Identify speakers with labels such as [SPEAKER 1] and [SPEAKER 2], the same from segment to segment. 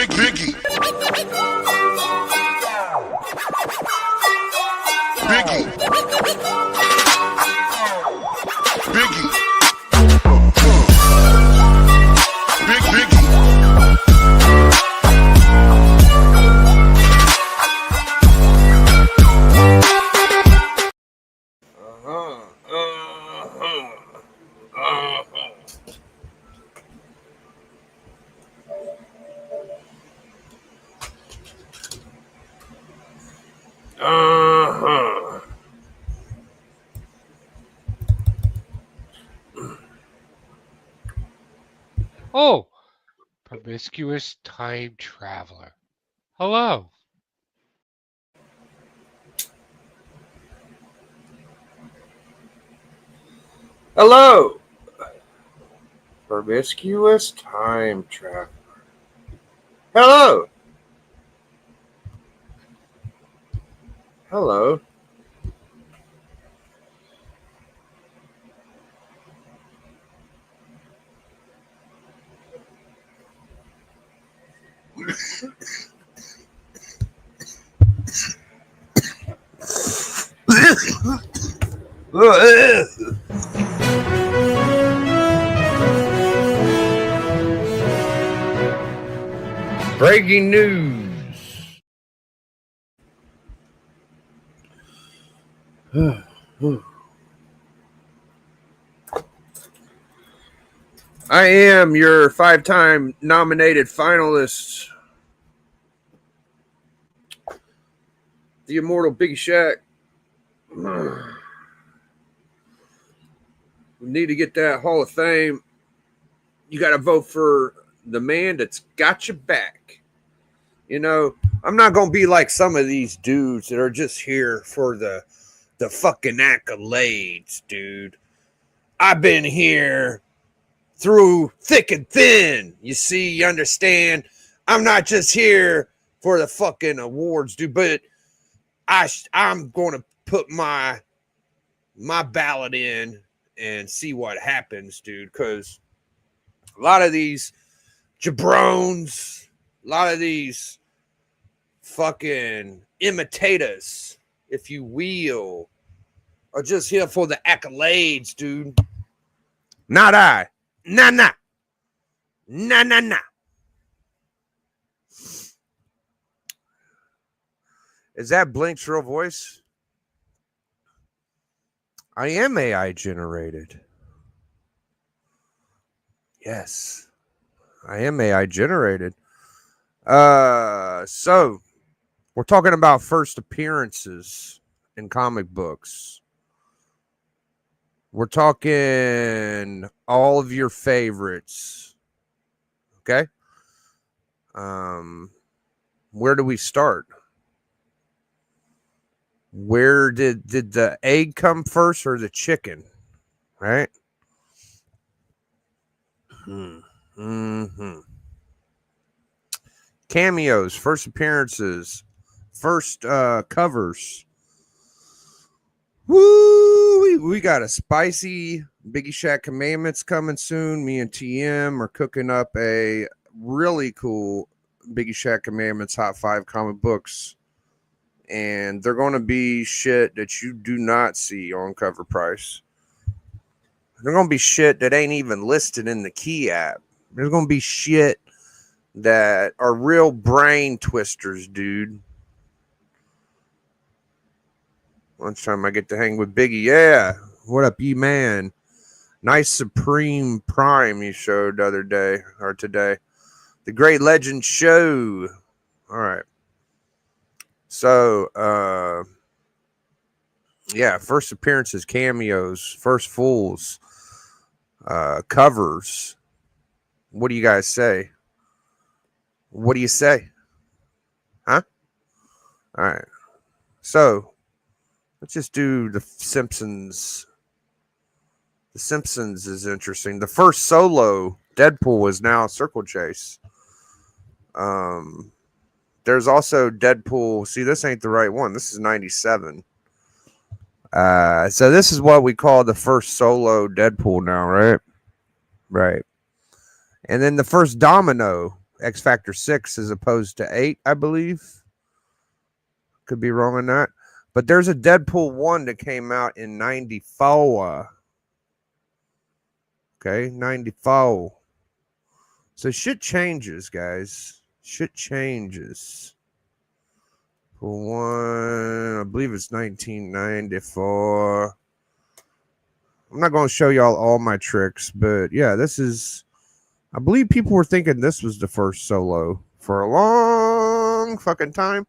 [SPEAKER 1] Biggie. Biggie. Biggie. Biggie.
[SPEAKER 2] Oh, promiscuous time traveler. Hello.
[SPEAKER 3] Hello, promiscuous time traveler. Hello. Hello. Breaking news. I am your 5-time nominated finalist, the immortal Biggie Shaq. We need to get that Hall of Fame. You got to vote for the man that's got your back. You know, I'm not going to be like some of these dudes that are just here for the fucking accolades, dude. I've been here through thick and thin. You see, you understand? I'm not just here for the fucking awards, dude, but I'm going to put my ballot in and see what happens, dude, because a lot of these jabrones, a lot of these fucking imitators, if you will, are just here for the accolades, dude. Not I. Nah. Is that Blink's real voice? I am AI generated. Yes, I am AI generated. So we're talking about first appearances in comic books. We're talking all of your favorites. Okay. Where do we start? Where did the egg come first or the chicken? Right? Mm-hmm. Cameos, first appearances, first covers. Woo! We got a spicy Biggie Shaq Commandments coming soon. Me and TM are cooking up a really cool Biggie Shaq Commandments Hot 5 comic books. And they're going to be shit that you do not see on Cover Price. They're going to be shit that ain't even listed in the Key app. There's going to be shit that are real brain twisters, dude. Lunchtime I get to hang with Biggie. Yeah. What up, you man? Nice Supreme Prime you showed the other day or today. The Great Legend Show. All right. So, yeah, first appearances, cameos, first fools, covers. What do you guys say? What do you say? Huh? All right. So, let's just do the Simpsons. The Simpsons is interesting. The first solo Deadpool is now Circle Chase. There's also Deadpool. See, this ain't the right one. This is 97. So this is what we call the first solo Deadpool now, right? Right. And then the first Domino X Factor 6 as opposed to 8, I believe. Could be wrong on that. But there's a Deadpool 1 that came out in 94. Okay, 94. So shit changes, guys. Shit changes. For one, I believe it's 1994. I'm not going to show y'all all my tricks, but yeah, this is... I believe people were thinking this was the first solo for a long fucking time,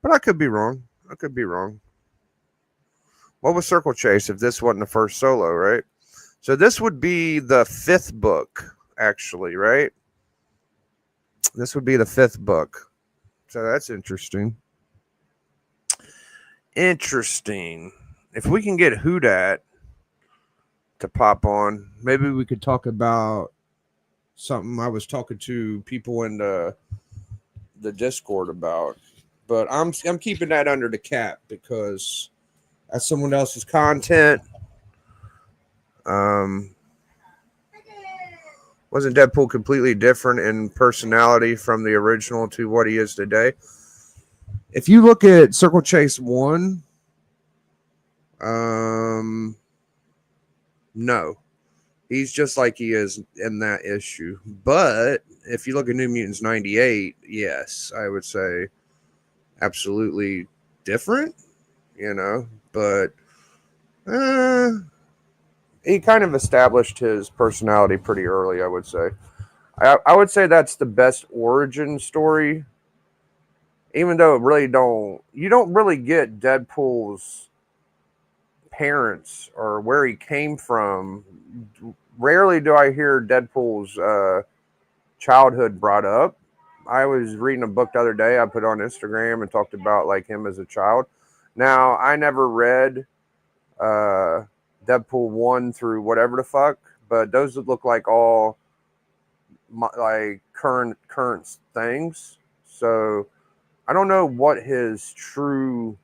[SPEAKER 3] but I could be wrong. I could be wrong. What was Circle Chase if this wasn't the first solo, right? So this would be the 5th book, actually, right? This would be the 5th book. So that's interesting. Interesting. If we can get Whodat to pop on, maybe we could talk about something I was talking to people in the Discord about. But I'm keeping that under the cap because that's someone else's content. Wasn't Deadpool completely different in personality from the original to what he is today? If you look at Circle Chase 1, no. He's just like he is in that issue. But if you look at New Mutants 98, yes, I would say absolutely different, you know, but he kind of established his personality pretty early, I would say. I would say that's the best origin story, even though you don't really get Deadpool's parents or where he came from. Rarely do I hear Deadpool's childhood brought up. I was reading a book the other day I put on Instagram and talked about like him as a child. Now, I never read Deadpool 1 through whatever the fuck, but those would look like all like current things. So I don't know what his true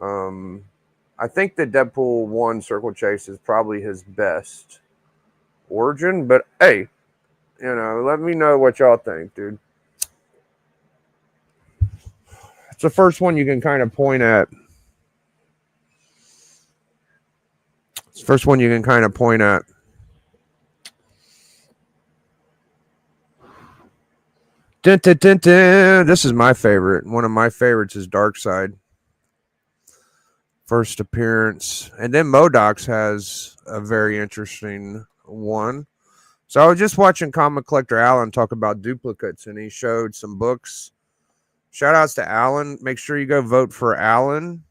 [SPEAKER 3] I think that Deadpool 1 Circle Chase is probably his best origin, but hey, you know, let me know what y'all think, dude. It's the first one you can kind of point at. It's the first one you can kind of point at. Dun, dun, dun, dun. This is my favorite. One of my favorites is Darkseid. First appearance. And then MODOK has a very interesting one. So I was just watching Comic Collector Alan talk about duplicates, and he showed some books. Shout outs to Alan. Make sure you go vote for Alan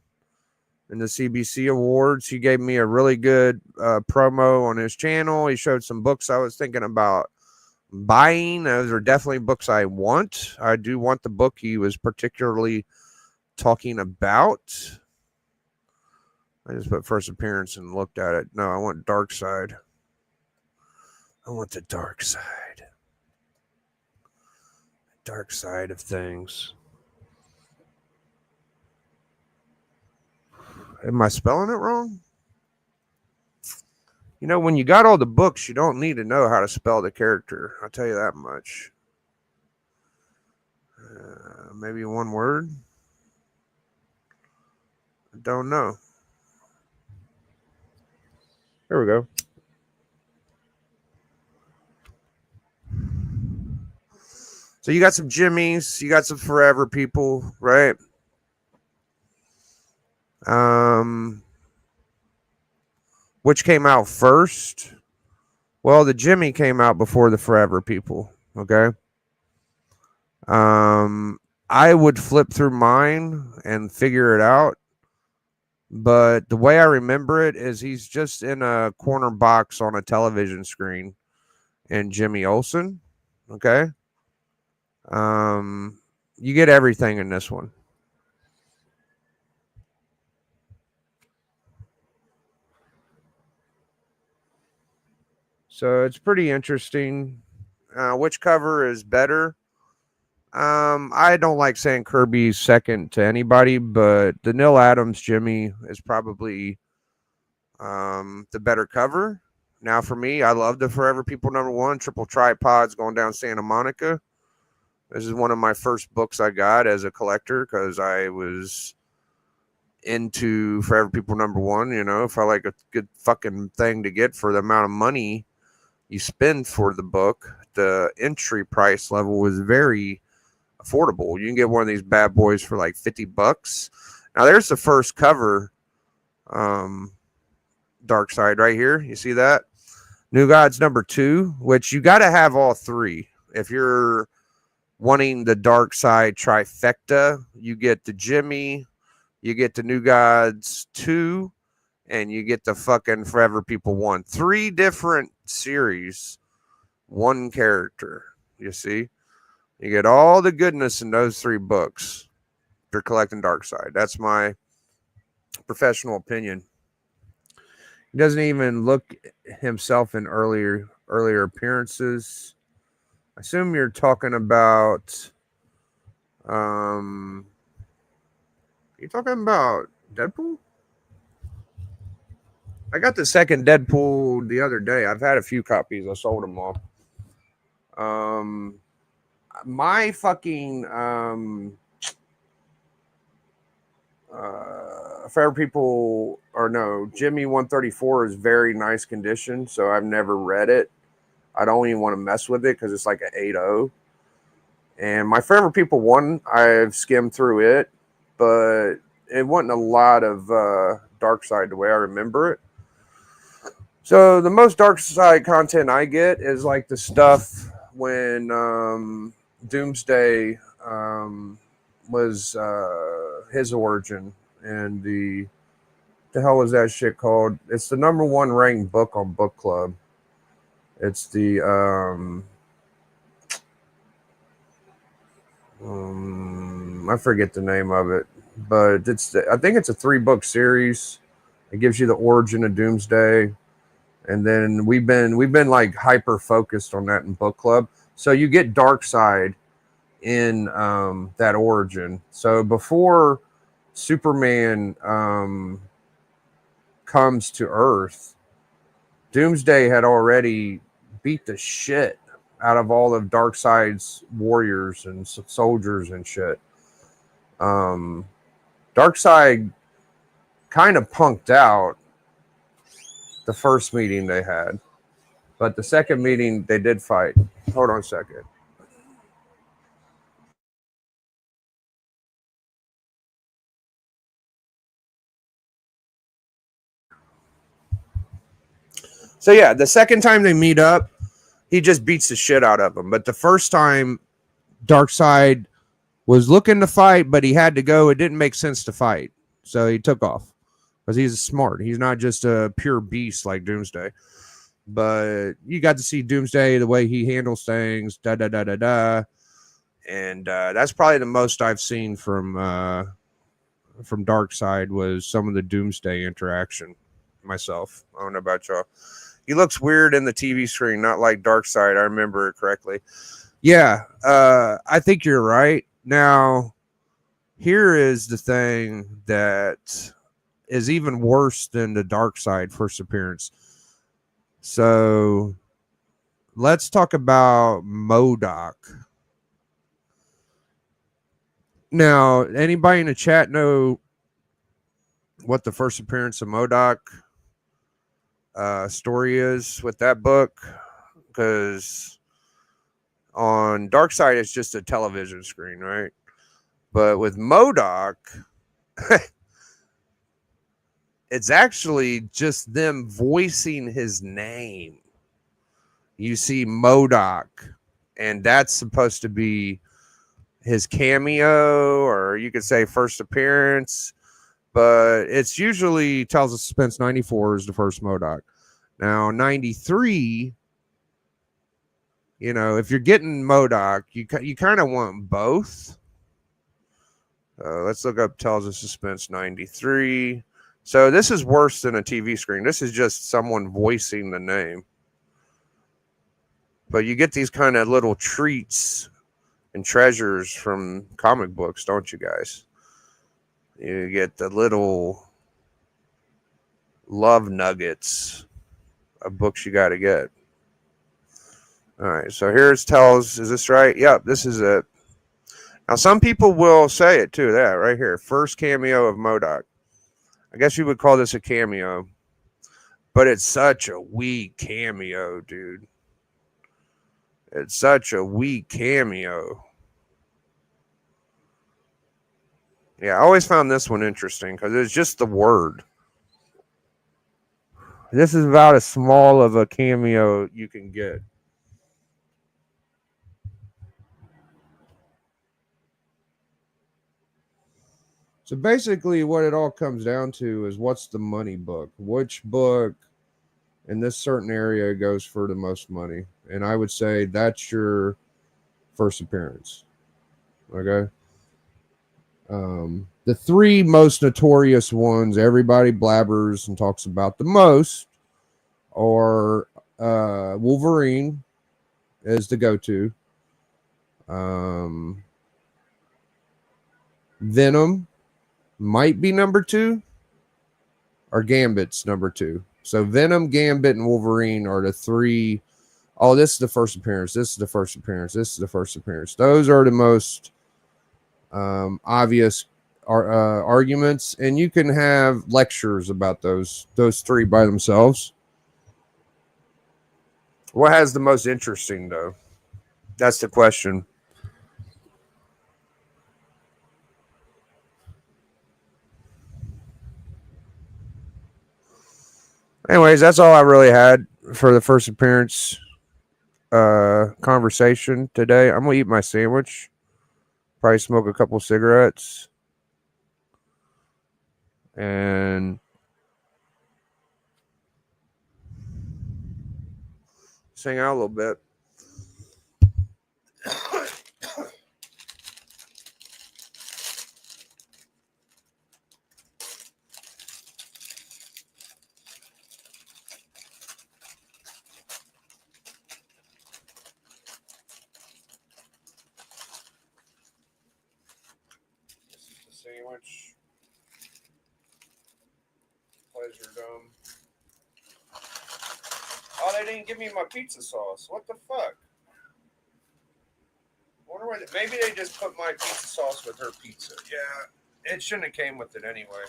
[SPEAKER 3] in the CBC Awards. He gave me a really good promo on his channel. He showed some books I was thinking about buying. Those are definitely books I want. I do want the book he was particularly talking about. I just put first appearance and looked at it. No, I want Darkseid. I want the dark side. Dark side of things. Am I spelling it wrong? You know, when you got all the books, you don't need to know how to spell the character. I'll tell you that much. Maybe one word? I don't know. There we go. So you got some Jimmies, you got some Forever People, right? Which came out first? Well, the Jimmy came out before the Forever People, okay? I would flip through mine and figure it out, but the way I remember it is he's just in a corner box on a television screen in Jimmy Olsen, okay? You get everything in this one. So it's pretty interesting. Which cover is better? I don't like saying Kirby's second to anybody, but the Neil Adams Jimmy is probably the better cover. Now for me, I love the Forever People #1, triple tripods going down Santa Monica. This is one of my first books I got as a collector because I was into Forever People #1. You know, felt like a good fucking thing to get for the amount of money you spend for the book. The entry price level was very affordable. You can get one of these bad boys for like $50. Now there's the first cover, Dark Side right here. You see that? New Gods #2, which you got to have all three. If you're wanting the Dark Side trifecta, you get the Jimmy, you get the New Gods 2, and you get the fucking Forever People 1. 3 different series, one character. You see? You get all the goodness in those 3 books if you're collecting Dark Side. That's my professional opinion. He doesn't even look himself in earlier appearances. I assume you're talking about you talking about Deadpool? I got the second Deadpool the other day. I've had a few copies. I sold them all. My fucking Forever People, or no, Jimmy 134 is very nice condition, so I've never read it. I don't even want to mess with it because it's like an 8.0. And my Forever People 1, I've skimmed through it, but it wasn't a lot of Dark Side the way I remember it. So the most Dark Side content I get is like the stuff when Doomsday was his origin, and the hell was that shit called? It's the #1 ranked book on Book Club. It's the I forget the name of it, but I think it's a 3-book series. It gives you the origin of Doomsday, and then we've been like hyper focused on that in Book Club. So you get Dark Side in that origin. So before Superman comes to Earth, Doomsday had already beat the shit out of all of Darkseid's warriors and soldiers and shit. Darkseid kind of punked out the first meeting they had, but the second meeting they did fight. Hold on a second. So yeah, the second time they meet up, he just beats the shit out of him. But the first time, Darkseid was looking to fight, but he had to go. It didn't make sense to fight, so he took off because he's smart. He's not just a pure beast like Doomsday. But you got to see Doomsday, the way he handles things, and that's probably the most I've seen from Darkseid was some of the Doomsday interaction. Myself, I don't know about y'all. He looks weird in the TV screen, not like Darkseid. I remember it correctly. Yeah, I think you're right. Now, here is the thing that is even worse than the Darkseid first appearance. So, let's talk about MODOK. Now, anybody in the chat know what the first appearance of MODOK story is with that book? Because on Darkseid it's just a television screen, right? But with MODOK it's actually just them voicing his name. You see MODOK, and that's supposed to be his cameo, or you could say first appearance. But it's usually Tales of Suspense 94 is the first MODOK. Now 93, you know, if you're getting MODOK, you kind of want both. Let's look up Tales of Suspense 93. So this is worse than a TV screen. This is just someone voicing the name. But you get these kind of little treats and treasures from comic books, don't you guys? You get the little love nuggets of books you got to get. All right, so here's Tales. Is this right? Yep, this is it. Now, some people will say it too. That right here, first cameo of MODOK. I guess you would call this a cameo, but it's such a weak cameo, dude. It's such a weak cameo. Yeah, I always found this one interesting because it's just the word. This is about as small of a cameo you can get. So basically, what it all comes down to is what's the money book? Which book in this certain area goes for the most money? And I would say that's your first appearance. Okay. The three most notorious ones everybody blabbers and talks about the most are Wolverine is the go-to. Venom might be number 2, or Gambit's number 2. So Venom, Gambit, and Wolverine are the three. Oh, this is the first appearance. This is the first appearance. This is the first appearance. Those are the most obvious arguments, and you can have lectures about those three by themselves. What has the most interesting, though? That's the question. Anyways, that's all I really had for the first appearance conversation today. I'm gonna eat my sandwich, probably smoke a couple cigarettes, and sing out a little bit. Sandwich. Pleasure Dome. Oh, they didn't give me my pizza sauce. What the fuck? Wonder why maybe they just put my pizza sauce with her pizza. Yeah, it shouldn't have came with it anyway.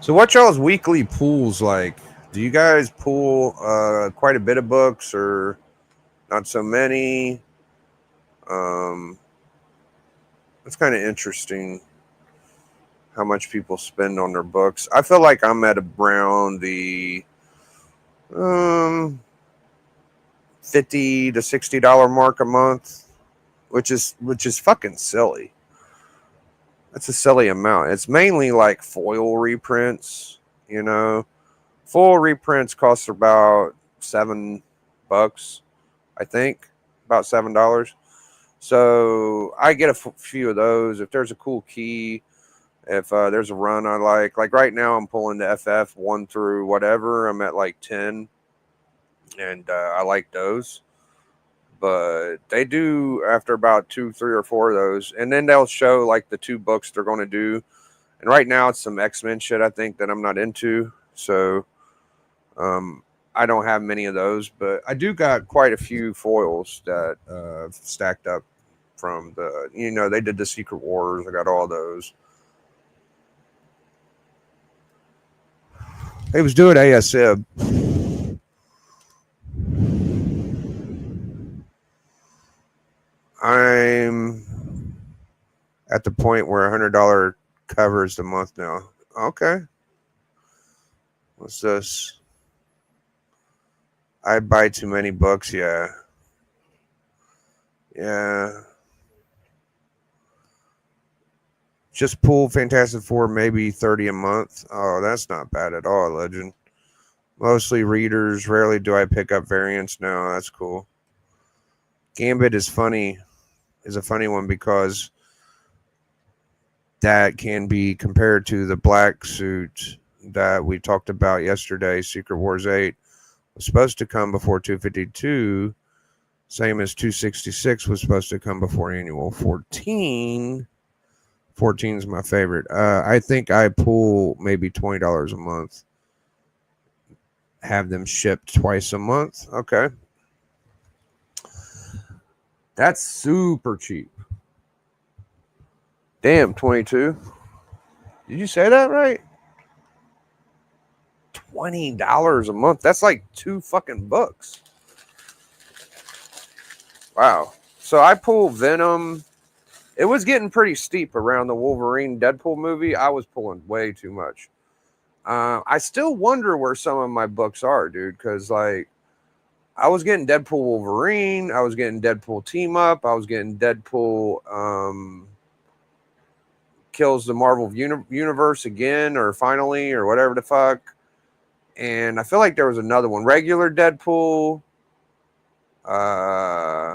[SPEAKER 3] So what y'all's weekly pools like? Do you guys pool quite a bit of books or not so many? It's kind of interesting how much people spend on their books. I feel like I'm at around the $50 to $60 mark a month, which is fucking silly. That's a silly amount. It's mainly like foil reprints, you know. Full reprints cost about $7, I think, about $7. So I get a few of those. If there's a cool key, if there's a run I like right now, I'm pulling the FF 1 through whatever. I'm at like 10, and I like those. But they do after about 2, 3, or 4 of those, and then they'll show like the 2 books they're going to do. And right now it's some X-Men shit I think that I'm not into, so I don't have many of those. But I do got quite a few foils that stacked up from the, you know, they did the Secret Wars. I got all those. They was doing ASM. I'm at the point where $100 covers the month now. Okay. What's this? I buy too many books. Yeah. Just pull Fantastic Four, maybe 30 a month. Oh, that's not bad at all, Legend. Mostly readers. Rarely do I pick up variants. No, that's cool. Gambit is funny. Is a funny one because that can be compared to the black suit that we talked about yesterday. Secret Wars 8 was supposed to come before 252, same as 266 was supposed to come before Annual 14. 14 is my favorite. I think I pull maybe $20 a month. Have them shipped twice a month. Okay. That's super cheap. Damn, 22. Did you say that right? $20 a month. That's like 2 fucking books. Wow. So I pull Venom. It was getting pretty steep around the Wolverine Deadpool movie. I was pulling way too much. I still wonder where some of my books are, dude, because like I was getting Deadpool Wolverine, I was getting Deadpool Team Up, I was getting Deadpool kills the Marvel Universe again, or finally, or whatever the fuck. And I feel like there was another one, regular Deadpool,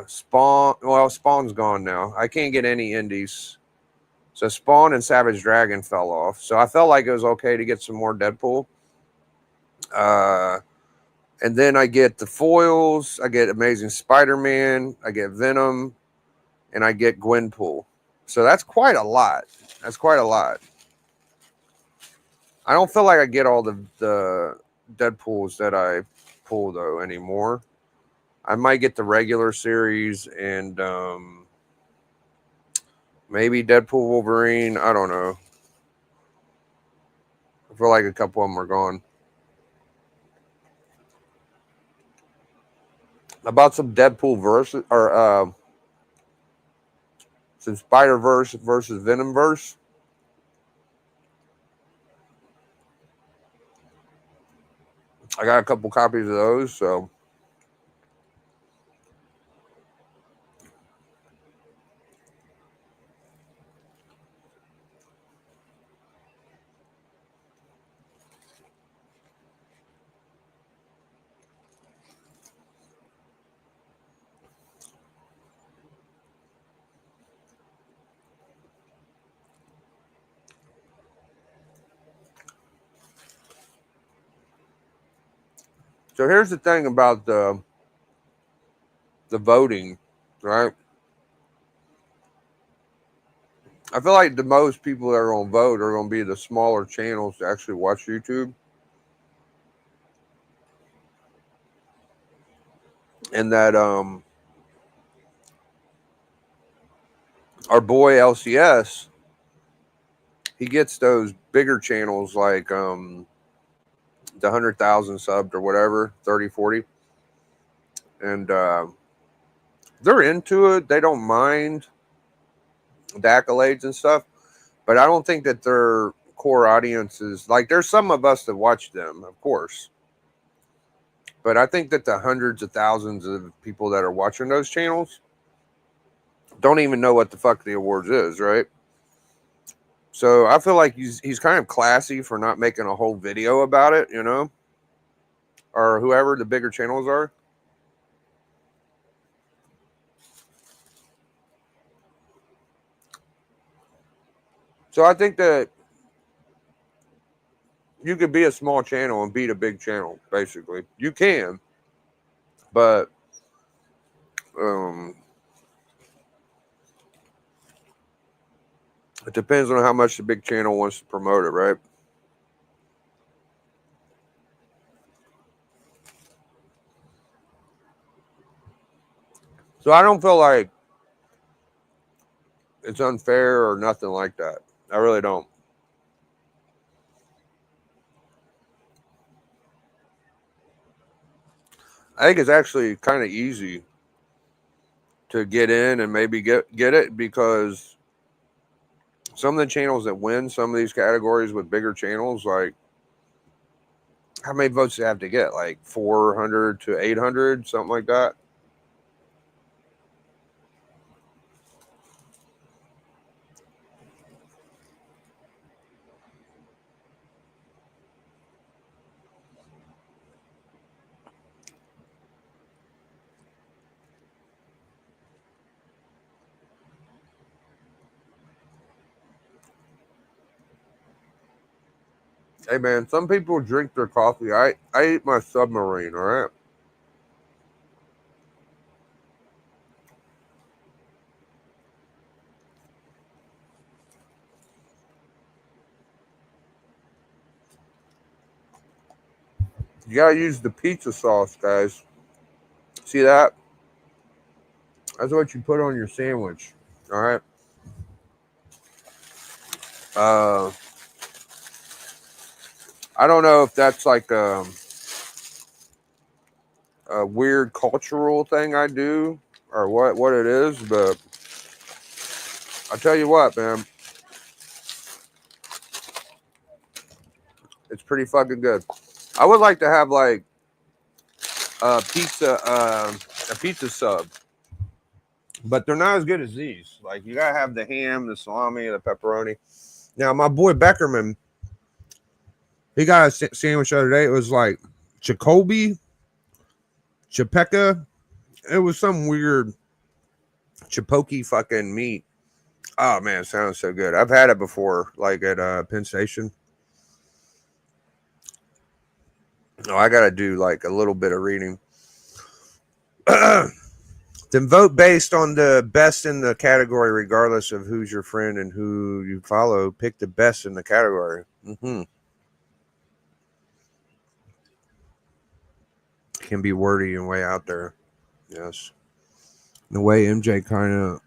[SPEAKER 3] Spawn. Well, Spawn's gone now. I can't get any indies. So Spawn and Savage Dragon fell off. So I felt like it was okay to get some more Deadpool. And then I get the foils. I get Amazing Spider-Man. I get Venom. And I get Gwenpool. So that's quite a lot. That's quite a lot. I don't feel like I get all the Deadpools that I pull, though, anymore. I might get the regular series and maybe Deadpool Wolverine. I don't know. I feel like a couple of them are gone. About some Deadpool versus, or some Spider-Verse versus Venom-Verse. I got a couple copies of those, so. So here's the thing about the voting, right? I feel like the most people that are going to vote are going to be the smaller channels to actually watch YouTube. And that our boy LCS, he gets those bigger channels like the 100,000 subbed or whatever, 30, 40. And they're into it. They don't mind the accolades and stuff. But I don't think that their core audience is like, there's some of us that watch them, of course. But I think that the hundreds of thousands of people that are watching those channels don't even know what the fuck the awards is, right? So I feel like he's kind of classy for not making a whole video about it, you know? Or whoever the bigger channels are. So I think that you could be a small channel and beat a big channel, basically. You can. But it depends on how much the big channel wants to promote it, right? So I don't feel like it's unfair or nothing like that. I really don't. I think it's actually kind of easy to get in and maybe get it, because some of the channels that win some of these categories with bigger channels, like, how many votes do you have to get? Like 400 to 800, something like that. Hey man, some people drink their coffee. I eat my submarine, all right? You gotta use the pizza sauce, guys. See that? That's what you put on your sandwich. All right. Uh, I don't know if that's like a weird cultural thing I do or what it is, but I tell you what, man, it's pretty fucking good. I would like to have like a pizza sub, but they're not as good as these. Like you gotta have the ham, the salami, the pepperoni. Now my boy Beckerman, he got a sandwich the other day. It was like Jacoby, Chipeka. It was some weird chipoky fucking meat. Oh man, it sounds so good. I've had it before, like at Penn Station. Oh, I gotta do like a little bit of reading. Then vote based on the best in the category, regardless of who's your friend and who you follow. Pick the best in the category. Can be wordy and way out there. Yes. The way MJ kind of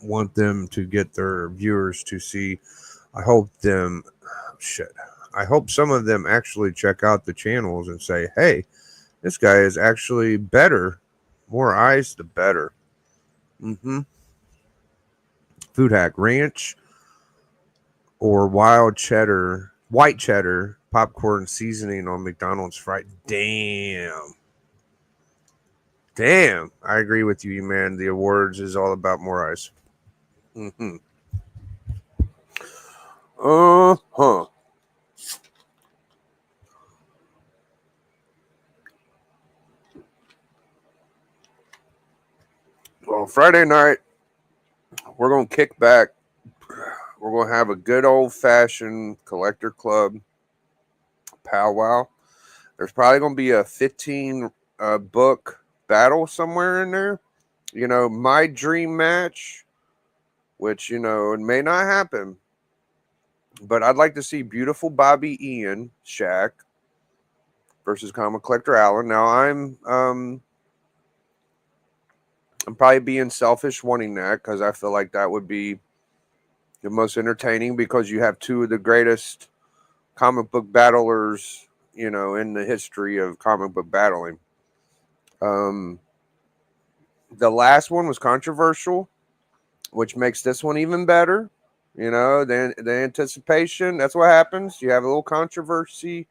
[SPEAKER 3] want them to get their viewers to see. I hope I hope some of them actually check out the channels and say, hey, this guy is actually better. More eyes, the better. Food hack: ranch or white cheddar popcorn seasoning on McDonald's fried. Damn. I agree with you, man. The awards is all about more eyes. Uh-huh. Well, Friday night, we're going to kick back. We're going to have a good old-fashioned collector club powwow. There's probably going to be a 15 book battle somewhere in there. You know, my dream match, which, you know, it may not happen, but I'd like to see Beautiful Bobby Ian Shaq versus Comic Collector Allen. Now, I'm probably being selfish wanting that because I feel like that would be the most entertaining because you have two of the greatest comic book battlers, you know, in the history of comic book battling. The last one was controversial, which makes this one even better. You know, the anticipation, that's what happens. You have a little controversy,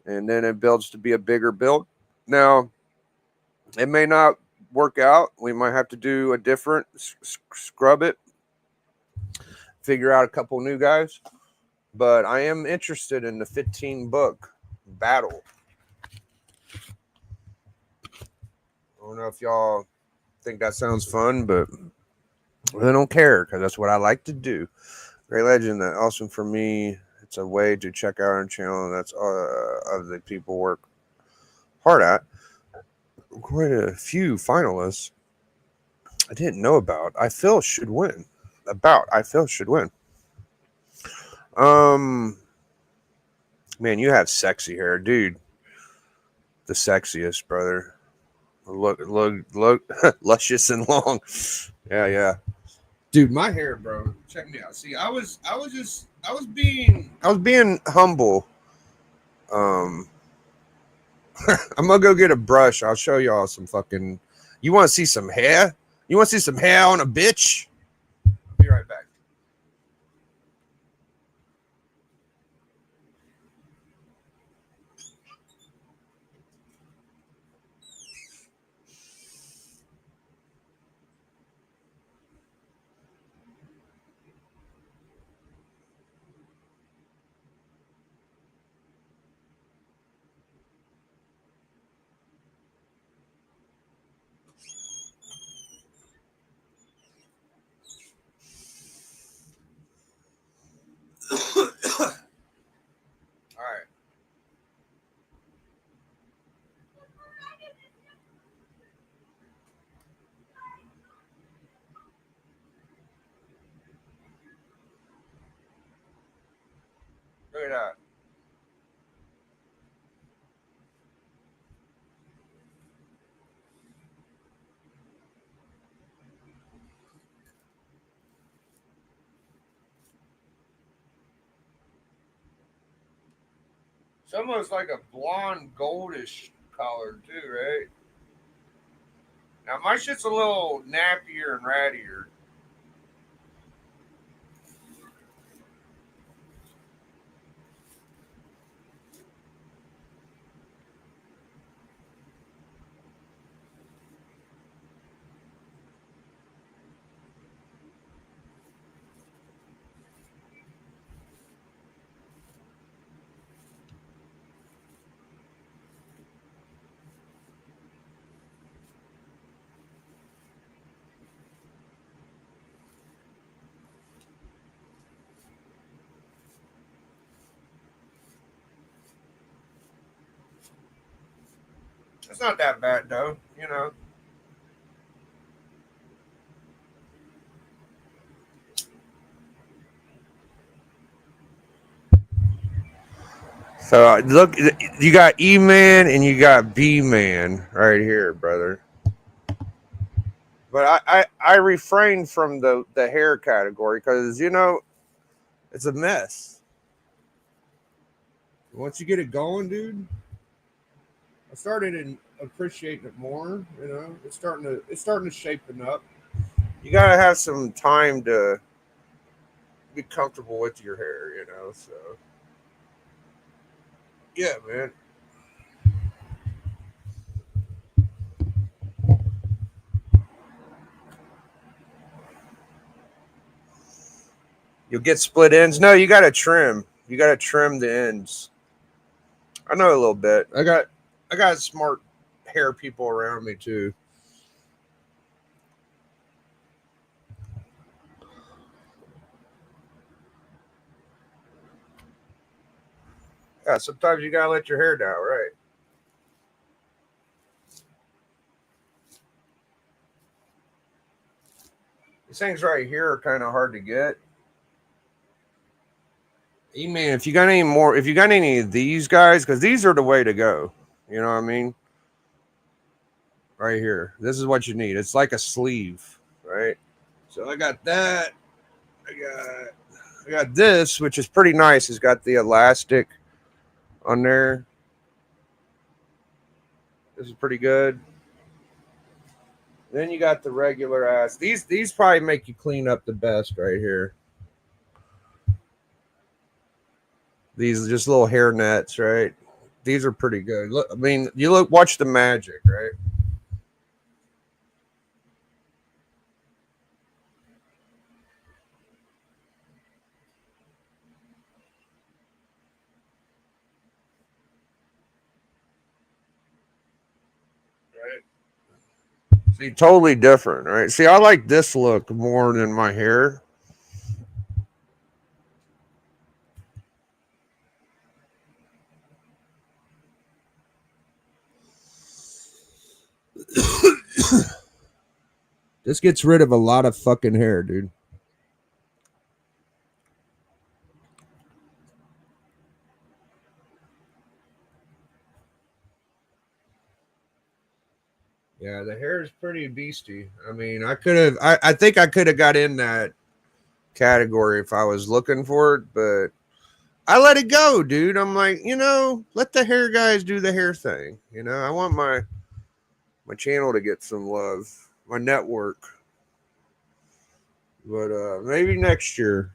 [SPEAKER 3] and then it builds to be a bigger build. Now, it may not work out. We might have to do a different scrub it, figure out a couple new guys. But I am interested in the 15 book battle. I don't know if y'all think that sounds fun, but I don't care because that's what I like to do. Great Legend, that awesome for me. It's a way to check out our channel. That's other people work hard at. Quite a few finalists I didn't know about. I feel should win. Man, you have sexy hair, dude. The sexiest, brother. Look, luscious and long. Yeah. Dude, my hair, bro. Check me out. See, I was being humble. I'm gonna go get a brush. I'll show y'all some fucking. You want to see some hair? You want to see some hair on a bitch? I'll be right back. All right. Look at that. It's almost like a blonde goldish color too, right? Now my shit's a little nappier and rattier. It's not that bad though, you know. So look, you got E Man and you got B Man right here, brother. But I refrain from the hair category because you know it's a mess. Once you get it going, dude, I started to appreciating it more. You know, it's starting to shapen up. You gotta have some time to get comfortable with your hair, you know. So yeah, man. You'll get split ends. No, you gotta trim. You gotta trim the ends. I know a little bit. I got smart hair people around me too. Yeah, sometimes you gotta let your hair down, right? These things right here are kind of hard to get. Man, if you got any more, if you got any of these guys, because these are the way to go. You know what I mean? Right here. This is what you need. It's like a sleeve, right? So I got that. I got this, which is pretty nice. It's got the elastic on there. This is pretty good. Then you got the regular ass. These probably make you clean up the best right here. These are just little hair nets, right? These are pretty good. Look, I mean, watch the magic, right? See, totally different, right? See, I like this look more than my hair. This gets rid of a lot of fucking hair, dude. Yeah, the hair is pretty beastie. I mean, I think I could have got in that category if I was looking for it, but I let it go, dude. I'm like, let the hair guys do the hair thing. I want my channel to get some love, my network. But maybe next year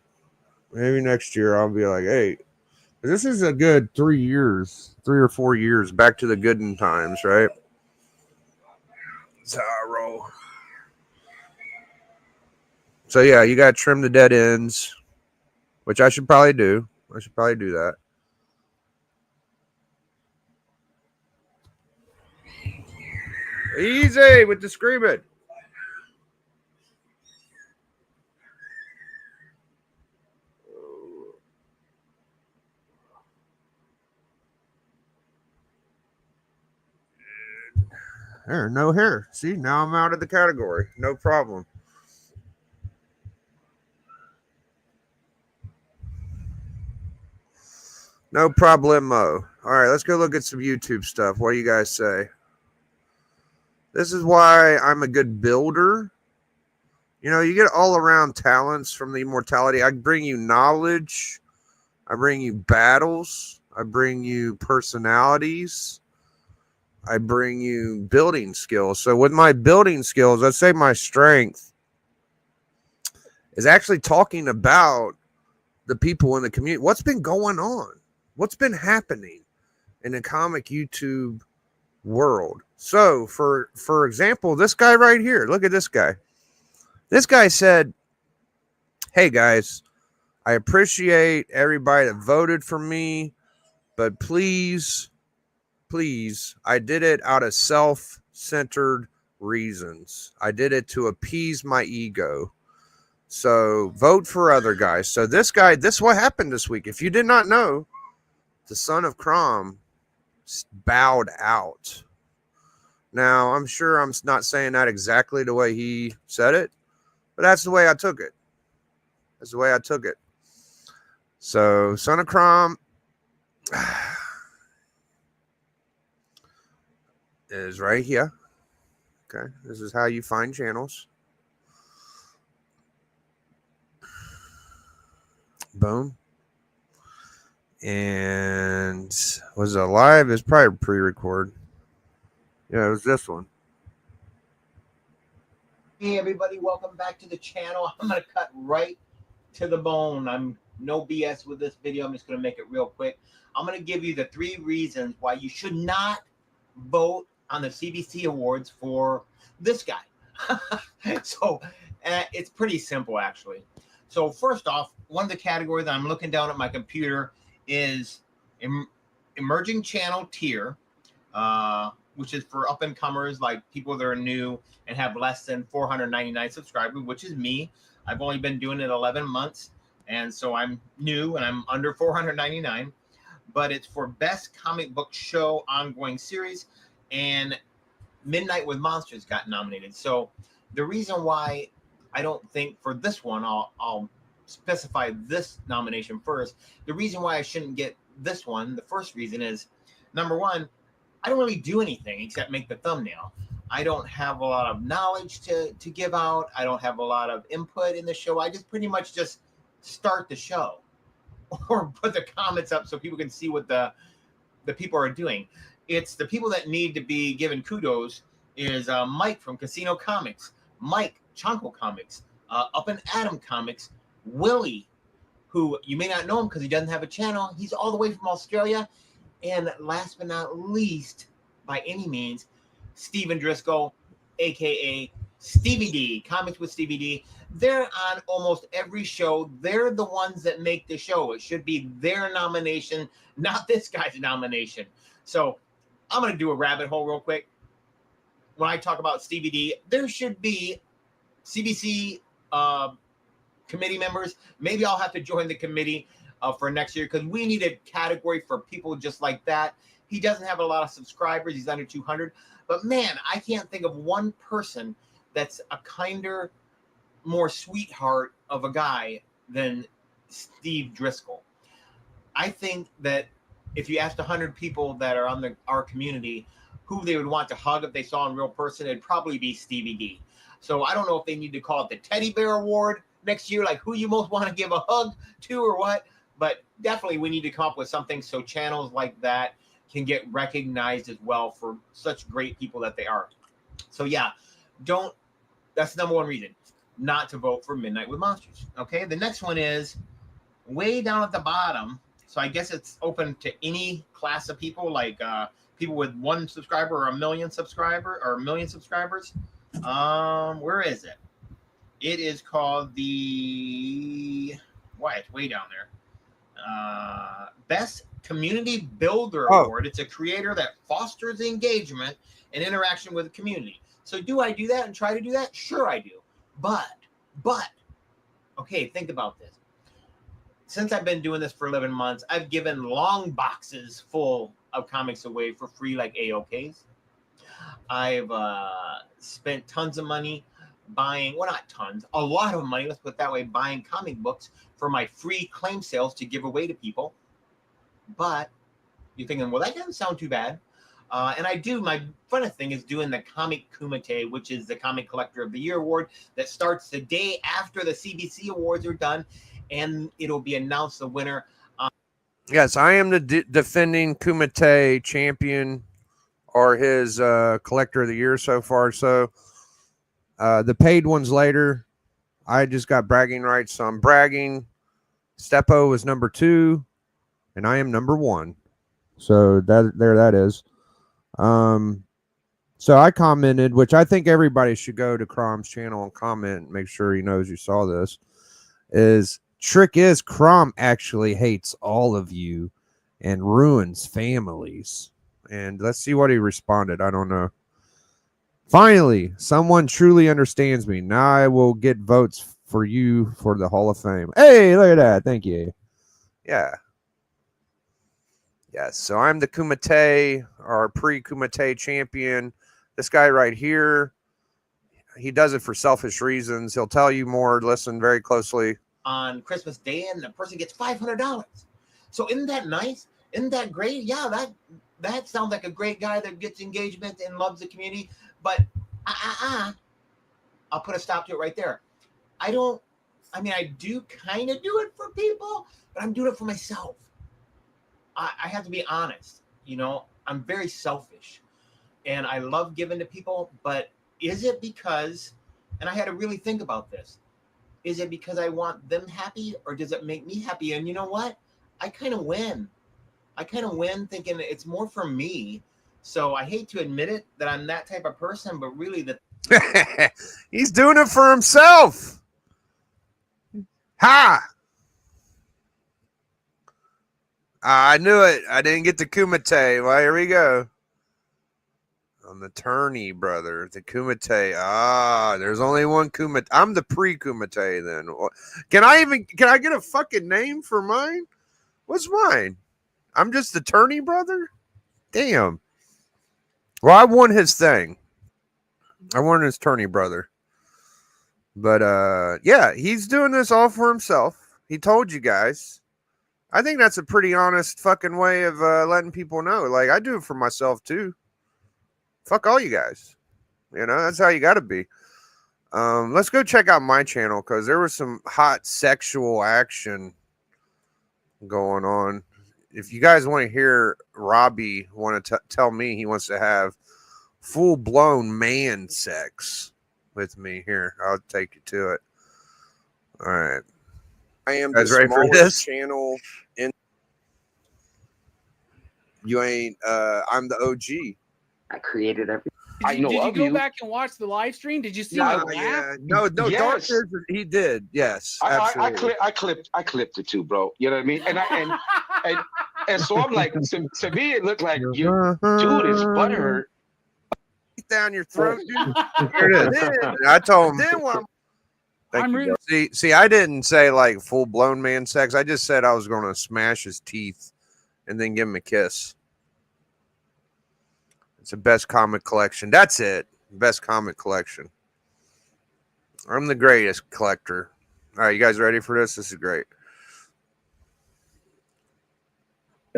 [SPEAKER 3] I'll be like, hey, this is a good 3 or 4 years back to the gooden times, right? That's how I roll. So yeah, you got to trim the dead ends, which I should probably do. I should probably do that. Easy with the screaming. There, no hair. See, now I'm out of the category. No problem. No problemo. All right, let's go look at some YouTube stuff. What do you guys say? This is why I'm a good builder. You get all around talents from the immortality. I bring you knowledge. I bring you battles. I bring you personalities. I bring you building skills. So with my building skills, I'd say my strength is actually talking about the people in the community. What's been going on? What's been happening in the comic YouTube world? So for example, this guy right here, look at this guy. This guy said, "Hey guys, I appreciate everybody that voted for me, but please, I did it out of self-centered reasons. I did it to appease my ego. So vote for other guys." So this guy, this is what happened this week. If you did not know, the son of Crom bowed out. Now, I'm sure I'm not saying that exactly the way he said it, but that's the way I took it. That's the way I took it. So, son of Crom is right here. Okay, this is how you find channels. Boom. And was it live? It's probably pre-record. Yeah, it was this one.
[SPEAKER 4] Hey everybody, welcome back to the channel. I'm going to cut right to the bone. I'm no BS with this video. I'm just going to make it real quick. I'm going to give you the 3 reasons why you should not vote on the CBC Awards for this guy. So it's pretty simple, actually. So first off, one of the categories that I'm looking down at my computer is emerging channel tier, which is for up-and-comers, like people that are new and have less than 499 subscribers, which is me. I've only been doing it 11 months, and so I'm new and I'm under 499. But it's for best comic book show ongoing series, and Midnight with Monsters got nominated. So the reason why I don't think for this one, I'll specify this nomination first. The reason why I shouldn't get this one, the first reason is, number one, I don't really do anything except make the thumbnail. I don't have a lot of knowledge to give out. I don't have a lot of input in the show. I just pretty much just start the show or put the comments up so people can see what the people are doing. It's the people that need to be given kudos is Mike from Casino Comics, Mike, Chonko Comics, Up and Adam Comics, Willie, who you may not know him because he doesn't have a channel. He's all the way from Australia. And last but not least, by any means, Steven Driscoll, a.k.a. Stevie D, Comics with Stevie D. They're on almost every show. They're the ones that make the show. It should be their nomination, not this guy's nomination. So I'm going to do a rabbit hole real quick. When I talk about Stevie D, there should be CBC committee members. Maybe I'll have to join the committee for next year because we need a category for people just like that. He doesn't have a lot of subscribers. He's under 200. But man, I can't think of one person that's a kinder, more sweetheart of a guy than Steve Driscoll. I think that if you asked 100 people that are on our community who they would want to hug if they saw in real person, it'd probably be Stevie D. So I don't know if they need to call it the Teddy Bear Award next year, like who you most want to give a hug to or what. But definitely we need to come up with something so channels like that can get recognized as well for such great people that they are. So yeah, that's the number one reason not to vote for Midnight with Monsters. Okay, the next one is way down at the bottom. So I guess it's open to any class of people, like people with 1 subscriber or 1 million subscriber or 1 million subscribers. Where is it? It is called the it's way down there. Best Community Builder Award. It's a creator that fosters engagement and interaction with the community. So do I do that and try to do that? Sure I do. But, okay, think about this. Since I've been doing this for 11 months, I've given long boxes full of comics away for free, like AOKs. I've spent tons of money buying, well, not tons, a lot of money, let's put it that way, buying comic books for my free claim sales to give away to people. But you're thinking, well, that doesn't sound too bad. And I do. My funnest thing is doing the Comic Kumite, which is the Comic Collector of the Year award that starts the day after the CBC awards are done, and it'll be announced the winner.
[SPEAKER 3] Yes, I am the defending Kumite champion, or his collector of the year so far. So the paid ones later. I just got bragging rights, so I'm bragging. Stepo was number 2, and I am number 1. So that is. So I commented, which I think everybody should go to Crom's channel and comment and make sure he knows you saw this. Trick is Crom actually hates all of you and ruins families. And let's see what he responded. I don't know. Finally, someone truly understands me. Now I will get votes for you for the Hall of Fame. Hey, look at that. Thank you. Yeah. Yes. So I'm the Kumite, or pre-Kumite champion. This guy right here, he does it for selfish reasons. He'll tell you more. Listen very closely.
[SPEAKER 4] On Christmas Day, and the person gets $500. So isn't that nice? Isn't that great? Yeah, that sounds like a great guy that gets engagement and loves the community. But I'll put a stop to it right there. I do kind of do it for people, but I'm doing it for myself. I have to be honest. You know, I'm very selfish, and I love giving to people. But is it because, and I had to really think about this, is it because I want them happy, or does it make me happy? And you know what? I kind of win. Thinking it's more for me. So I hate to admit it that I'm that type of person, but really
[SPEAKER 3] he's doing it for himself. Ha! I knew it. I didn't get the Kumite. Well, here we go. I'm the Tourney brother. The Kumite. There's only one Kumite. I'm the pre-Kumite then. Can I get a fucking name for mine? What's mine? I'm just the Tourney brother? Damn. Well, I won his thing. I won his Tourney brother. But yeah, he's doing this all for himself. He told you guys. I think that's a pretty honest fucking way of letting people know. Like, I do it for myself too. Fuck all you guys. You know, that's how you got to be. Let's go check out my channel, because there was some hot sexual action going on. If you guys want to hear Robbie want to tell me he wants to have full-blown man sex with me, here, I'll take you to it. All right. I am the smallest channel in. You ain't. I'm the OG.
[SPEAKER 5] I created everything.
[SPEAKER 6] Did you go back and watch the live stream? Did you see my laugh?
[SPEAKER 3] Yeah. No,
[SPEAKER 5] Yes.
[SPEAKER 3] Dark he did. Yes, absolutely.
[SPEAKER 5] I clipped it too, bro. You know what I mean? And so I'm like, to me, it looked like you, dude, is butthurt.
[SPEAKER 3] Down your throat, dude. Here it is. I told him. Thank you, bro. See, I didn't say like full blown man sex. I just said I was going to smash his teeth and then give him a kiss. It's the best comic collection. That's it. Best comic collection. I'm the greatest collector. All right, you guys ready for this? This is great.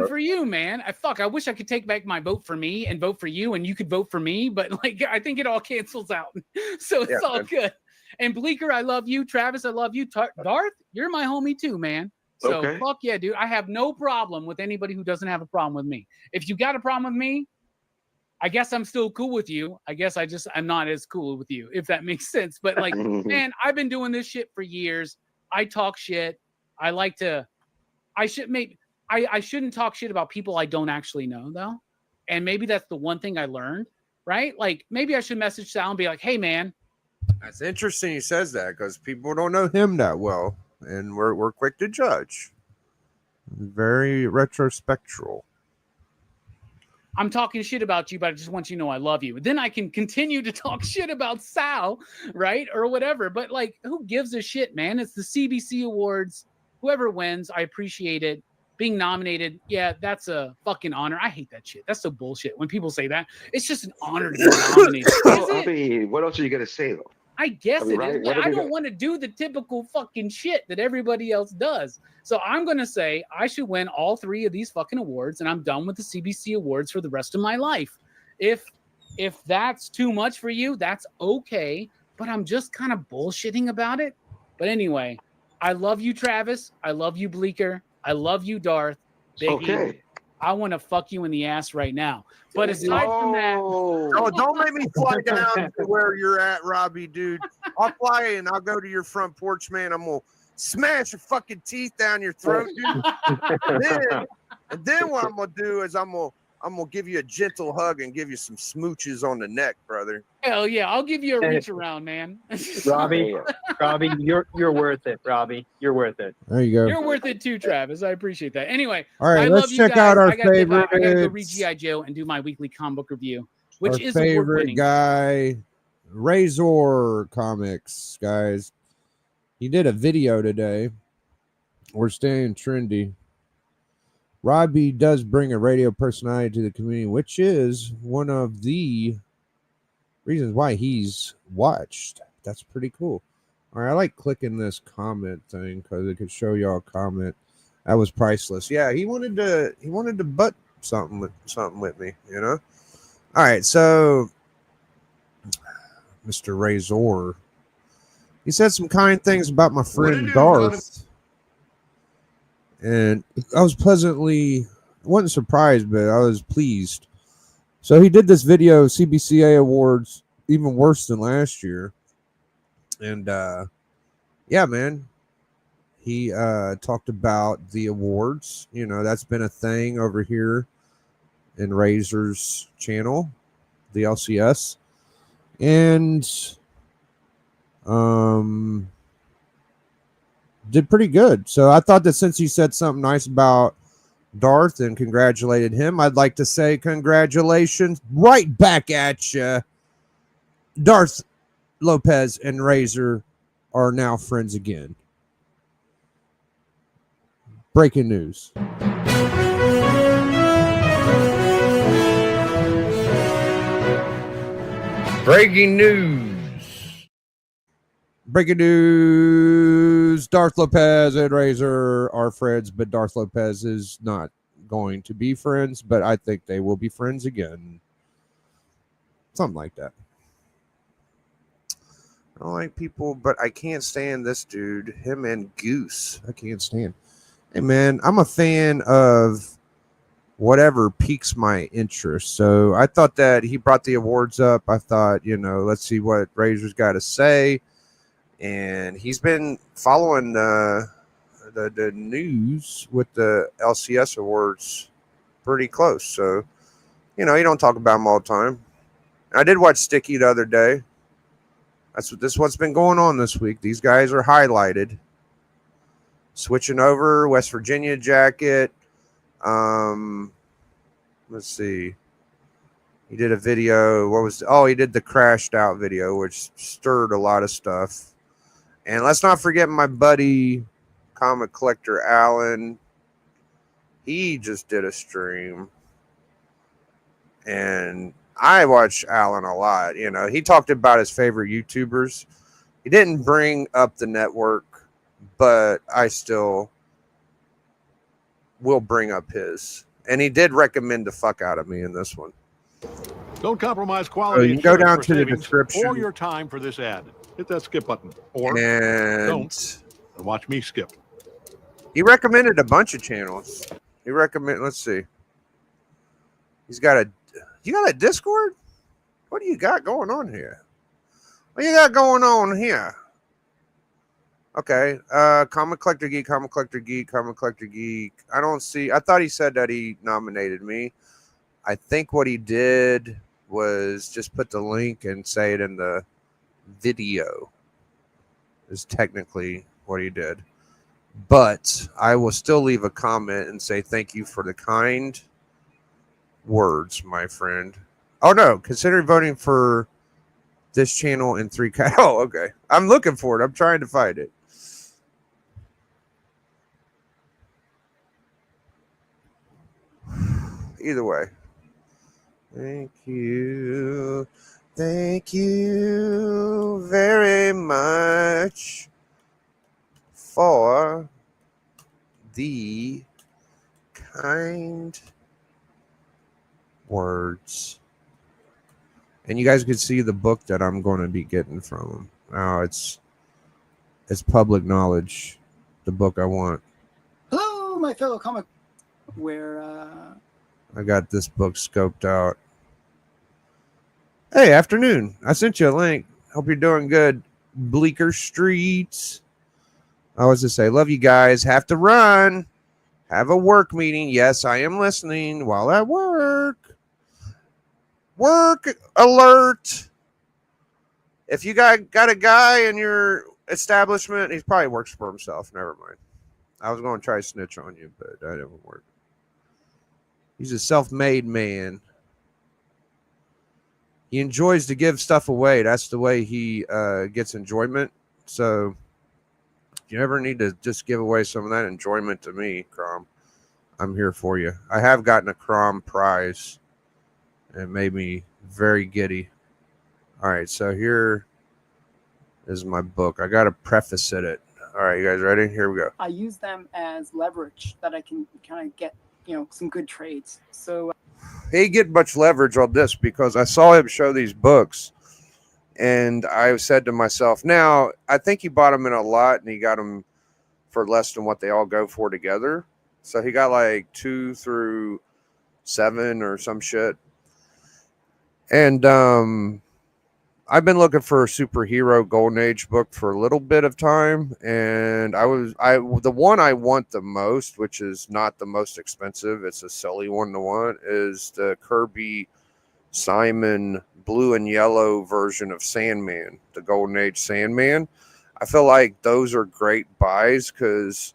[SPEAKER 6] For you, man. I wish I could take back my vote for me and vote for you, and you could vote for me, but like I think it all cancels out. So it's all good. And Bleeker, I love you. Travis, I love you. Darth, you're my homie too, man. So
[SPEAKER 5] Okay.
[SPEAKER 6] fuck yeah, dude. I have no problem with anybody who doesn't have a problem with me. If you got a problem with me, I guess I'm still cool with you. I guess I'm not as cool with you, if that makes sense. But like, man, I've been doing this shit for years. I talk shit. I shouldn't talk shit about people I don't actually know, though. And maybe that's the one thing I learned, right? Like, maybe I should message Sal and be like, hey, man.
[SPEAKER 3] That's interesting he says that, because people don't know him that well, and we're quick to judge. Very retrospectual.
[SPEAKER 6] I'm talking shit about you, but I just want you to know I love you. Then I can continue to talk shit about Sal, right? Or whatever. But like, who gives a shit, man? It's the CBC Awards. Whoever wins, I appreciate it. Being nominated, yeah, that's a fucking honor. I hate that shit. That's so bullshit. When people say that, it's just an honor to be nominated.
[SPEAKER 5] I mean, what else are you gonna say though?
[SPEAKER 6] I guess it
[SPEAKER 5] Right,
[SPEAKER 6] is.
[SPEAKER 5] what
[SPEAKER 6] But
[SPEAKER 5] are
[SPEAKER 6] I
[SPEAKER 5] we
[SPEAKER 6] don't
[SPEAKER 5] gonna-
[SPEAKER 6] want to do the typical fucking shit that everybody else does. So I'm going to say I should win all 3 of these fucking awards, and I'm done with the CBC Awards for the rest of my life. If that's too much for you, that's okay. But I'm just kind of bullshitting about it. But anyway, I love you, Travis. I love you, Bleeker. I love you, Darth. Biggie,
[SPEAKER 5] Okay.
[SPEAKER 6] I want to fuck you in the ass right now. But aside from that,
[SPEAKER 3] Oh, don't make me fly down to where you're at, Robbie, dude. I'll fly and I'll go to your front porch, man. I'm gonna smash your fucking teeth down your throat, dude. then what I'm gonna do is I'm gonna give you a gentle hug and give you some smooches on the neck, brother.
[SPEAKER 6] hell yeah, I'll give you a reach around, man.
[SPEAKER 7] Robbie, Robbie, you're worth it, Robbie. You're worth it.
[SPEAKER 8] There you go.
[SPEAKER 6] You're worth it too, Travis. I appreciate that. Anyway,
[SPEAKER 8] All right,
[SPEAKER 6] I
[SPEAKER 8] let's
[SPEAKER 6] love you
[SPEAKER 8] check
[SPEAKER 6] guys.
[SPEAKER 8] out our
[SPEAKER 6] I gotta
[SPEAKER 8] favorite.
[SPEAKER 6] I gotta go read G.I. Joe and do my weekly comic book review, which
[SPEAKER 8] Our
[SPEAKER 6] is
[SPEAKER 8] favorite
[SPEAKER 6] award-winning.
[SPEAKER 8] guy, Razor Comics, guys. He did a video today. We're staying trendy. Robbie does bring a radio personality to the community, which is one of the reasons why he's watched. That's pretty cool. All right, I like clicking this comment thing because it could show y'all a comment. That was priceless. Yeah, he wanted to butt something with me, you know. All right, so Mr. Razor, he said some kind things about my friend Darth. And I was wasn't surprised, but I was pleased. So he did this video, CBCA Awards, even worse than last year. And yeah, man, he talked about the awards. You know, that's been a thing over here in Razor's channel, the LCS. And did pretty good. So I thought that since he said something nice about Darth and congratulated him, I'd like to say congratulations right back at you. Darth Lopez and Razor are now friends again. Breaking news. Breaking news. Breaking news. Darth Lopez and Razor are friends, but Darth Lopez is not going to be friends, but I think they will be friends again. Something like that. I don't like people, but I can't stand this dude. Him and Goose. I can't stand. Hey, man, I'm a fan of whatever piques my interest. So I thought that he brought the awards up. I thought, you know, let's see what Razor's got to say. And he's been following the news with the LCS awards pretty close. So, you know, you don't talk about them all the time. I did watch Sticky the other day. This is what's been going on this week. These guys are highlighted. Switching over, West Virginia jacket. Let's see. He did a video. He did the crashed out video, which stirred a lot of stuff. And let's not forget my buddy, comic collector Alan. He just did a stream. And I watch Alan a lot. You know, he talked about his favorite YouTubers. He didn't bring up the network, but I still will bring up his. And he did recommend the fuck out of me in this one.
[SPEAKER 9] Don't compromise quality.
[SPEAKER 3] You can go down
[SPEAKER 9] for
[SPEAKER 3] to the
[SPEAKER 9] savings
[SPEAKER 3] description.
[SPEAKER 9] or your time for this ad. Hit that skip button, or
[SPEAKER 3] And
[SPEAKER 9] don't and watch me skip.
[SPEAKER 3] he recommended a bunch of channels. Let's see. You got a Discord? What do you got going on here? What you got going on here? Okay. Comic Collector Geek, Comic Collector Geek, Comic Collector Geek. I thought he said that he nominated me. I think what he did was just put the link and say it in the video is technically what he did. But I will still leave a comment and say thank you for the kind words, my friend. Oh, no. Consider voting for this channel in 3. Oh, okay. I'm looking for it. I'm trying to find it. Either way. Thank you. Thank you very much for the kind words. And you guys can see the book that I'm going to be getting from him. Now it's public knowledge, the book I want.
[SPEAKER 10] Hello, my fellow comic where
[SPEAKER 8] I got this book scoped out. Hey, afternoon. I sent you a link. Hope you're doing good. Bleecker Streets. I was to say, love you guys. Have to run. Have a work meeting. Yes, I am listening while at work. Work alert. If you got a guy in your establishment, he probably works for himself. Never mind. I was going to try to snitch on you, but that didn't work. He's a self-made man. He enjoys to give stuff away. That's the way he gets enjoyment. So if you ever need to just give away some of that enjoyment to me, Crom, I'm here for you. I have gotten a Crom prize. It made me very giddy. All right, so here is my book. I got to preface it. All right, you guys ready? Here we go.
[SPEAKER 10] I use them as leverage that I can kind of get, some good trades. So
[SPEAKER 8] He get much leverage on this because I saw him show these books, and I said to myself, now I think he bought them in a lot, and he got them for less than what they all go for together. So he got like 2 through 7 or some shit. And I've been looking for a superhero Golden Age book for a little bit of time, and the one I want the most, which is not the most expensive, it's a silly one to want, is the Kirby Simon blue and yellow version of Sandman, the Golden Age Sandman. I feel like those are great buys because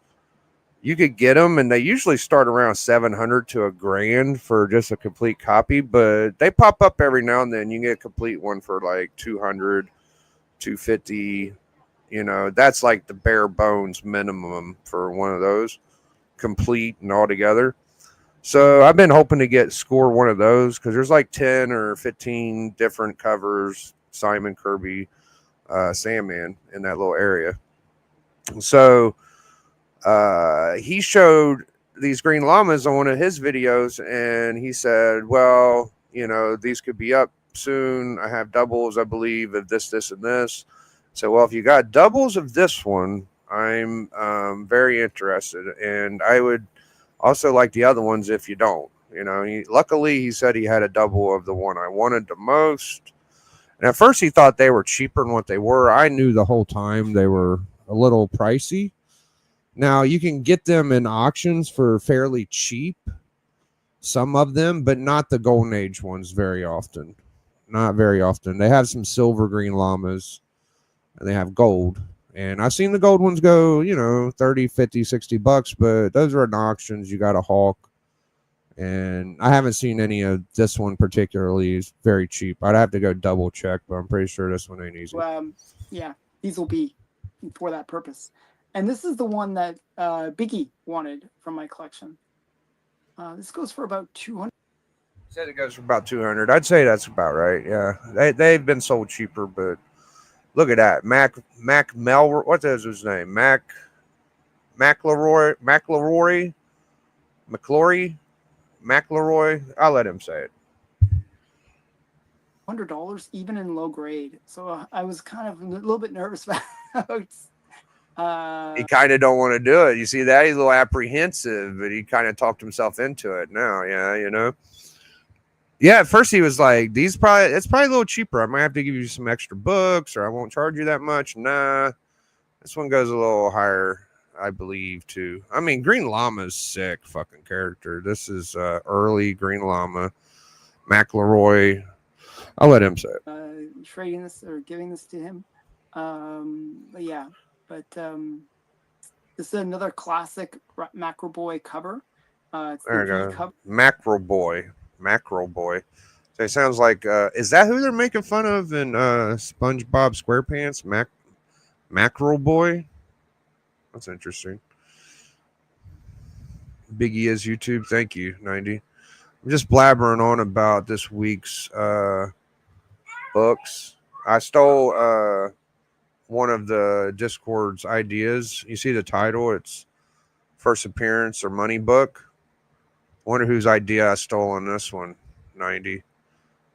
[SPEAKER 8] you could get them, and they usually start around $700 to $1,000 for just a complete copy, but they pop up every now and then. You can get a complete one for like $200, $250. That's like the bare bones minimum for one of those, complete and all together. So I've been hoping to score one of those because there's like 10 or 15 different covers, Simon Kirby, Sandman in that little area. So he showed these green llamas on one of his videos, and he said, well, these could be up soon. I have doubles, I believe, of this, and this. So, well, if you got doubles of this one, I'm very interested, and I would also like the other ones if you don't. Luckily, he said he had a double of the one I wanted the most. And at first, he thought they were cheaper than what they were. I knew the whole time they were a little pricey. Now, you can get them in auctions for fairly cheap, some of them, but not the Golden Age ones very often. Not very often. They have some silver green llamas, and they have gold. And I've seen the gold ones go, $30, $50, $60, but those are in auctions. You got a Hawk. And I haven't seen any of this one particularly. It's very cheap. I'd have to go double check, but I'm pretty sure this one ain't easy.
[SPEAKER 10] Yeah, these will be for that purpose. And this is the one that Biggie wanted from my collection. This goes for about $200.
[SPEAKER 8] Said it goes for about $200. I'd say that's about right. Yeah, they've been sold cheaper, but look at that, Mac Mel. What is his name? McLeroy. I'll let him say it.
[SPEAKER 10] $100 even in low grade. So I was kind of a little bit nervous about.
[SPEAKER 8] He kind of don't want to do it. You see that? He's a little apprehensive, but he kind of talked himself into it now. Yeah, Yeah, at first he was like, it's probably a little cheaper. I might have to give you some extra books, or I won't charge you that much. Nah, this one goes a little higher, I believe, too. I mean, Green Llama's sick fucking character. This is early Green Llama. McLeroy. I'll let him say it.
[SPEAKER 10] Trading this or giving this to him. But this is another classic Macro Boy cover. It's
[SPEAKER 8] there you go.
[SPEAKER 10] cover.
[SPEAKER 8] Macro Boy. So it sounds like, is that who they're making fun of in SpongeBob SquarePants? Macro Boy? That's interesting. Biggie is YouTube. Thank you, 90. I'm just blabbering on about this week's books. I stole one of the Discord's ideas. You see the title? It's First Appearance or Money Book. Wonder whose idea I stole on this one, 90.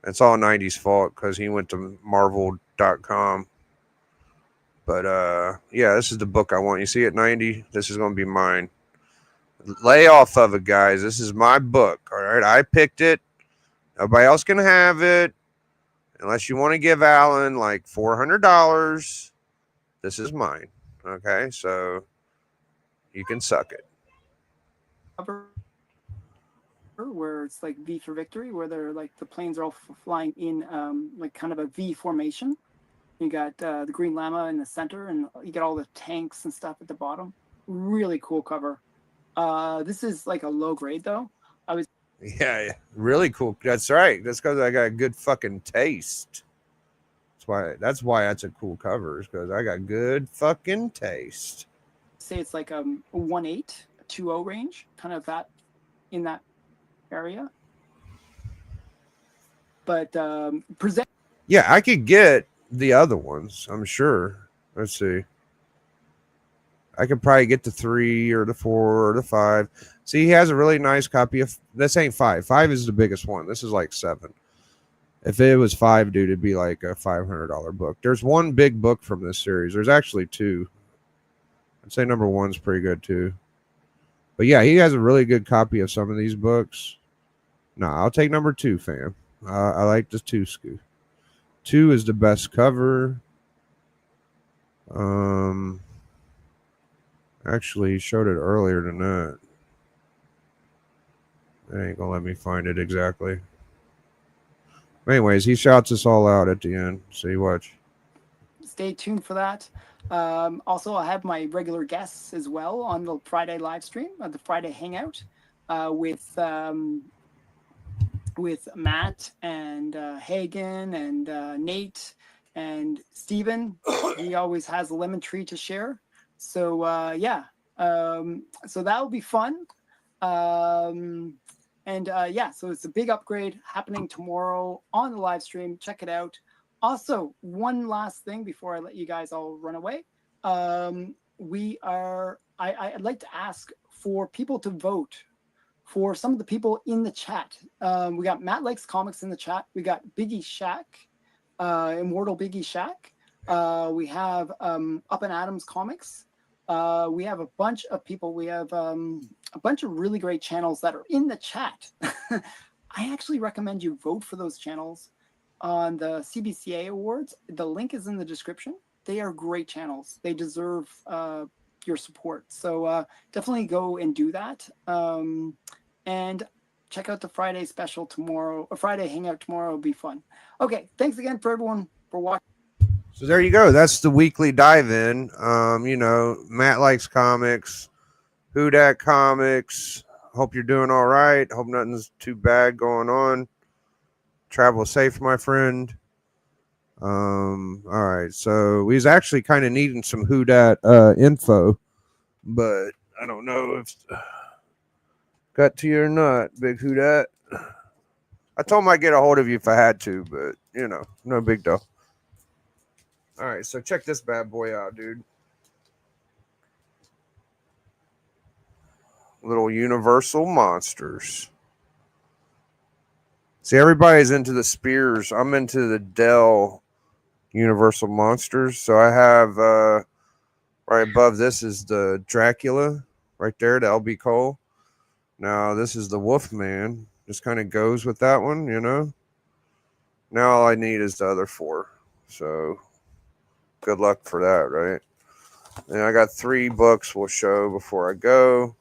[SPEAKER 8] It's all 90's fault because he went to Marvel.com. But yeah, this is the book I want. You see it, 90? This is going to be mine. Lay off of it, guys. This is my book. All right. I picked it. Nobody else can have it. Unless you want to give Alan like $400. This is mine. Okay. So you can suck it.
[SPEAKER 10] Cover where it's like V for victory, where they're like the planes are all flying in like kind of a V formation. You got the Green Llama in the center, and you got all the tanks and stuff at the bottom. Really cool cover. This is like a low grade though.
[SPEAKER 8] Yeah, really cool. That's right. That's because I got good fucking taste. That's why that's a cool cover, is because I got good fucking taste.
[SPEAKER 10] Say it's like a 1.8, 2.0 range, kind of that in that area. But present.
[SPEAKER 8] Yeah, I could get the other ones, I'm sure. Let's see. I could probably get the 3 or the 4 or the 5. See, he has a really nice copy of this. Ain't 5. 5 is the biggest one. This is like 7. If it was 5, dude, it'd be like a $500 book. There's one big book from this series. There's actually 2. I'd say number 1's pretty good too. But yeah, he has a really good copy of some of these books. No, I'll take number 2, fam. I like the 2 scoop. 2 is the best cover. Actually, he showed it earlier than that. They ain't gonna let me find it exactly. Anyways, he shouts us all out at the end. So you watch.
[SPEAKER 10] Stay tuned for that. Also, I have my regular guests as well on the Friday live stream, the Friday Hangout, with Matt and Hagen and Nate and Steven. He always has a lemon tree to share. So yeah, so that will be fun. Yeah, so it's a big upgrade happening tomorrow on the live stream. Check it out. Also, one last thing before I let you guys all run away. I'd like to ask for people to vote for some of the people in the chat. We got Matt Likes Comics in the chat. We got Biggie Shack, Immortal Biggie Shack. We have Up and Adams Comics. We have a bunch of people. We have a bunch of really great channels that are in the chat. I actually recommend you vote for those channels on the CBCA Awards. The link is in the description. They are great channels. They deserve your support. So definitely go and do that. And check out the Friday special tomorrow, or Friday Hangout tomorrow. It'll be fun. Okay, thanks again for everyone for watching.
[SPEAKER 8] So there you go. That's the weekly dive in. You know, Matt Likes Comics, Who Dat Comics. Hope you're doing all right. Hope nothing's too bad going on. Travel safe, my friend. All right. So we was actually kind of needing some Who Dat info, but I don't know if got to you or not, Big Who Dat. I told him I'd get a hold of you if I had to, but you know, no big deal. All right, so check this bad boy out, dude. Little Universal Monsters. See, everybody's into the Spears. I'm into the Dell Universal Monsters. So I have right above this is the Dracula, right there, the LB Cole. Now this is the Wolfman. Just kind of goes with that one, you know. Now all I need is the other 4. So good luck for that, right? And I got 3 books we'll show before I go.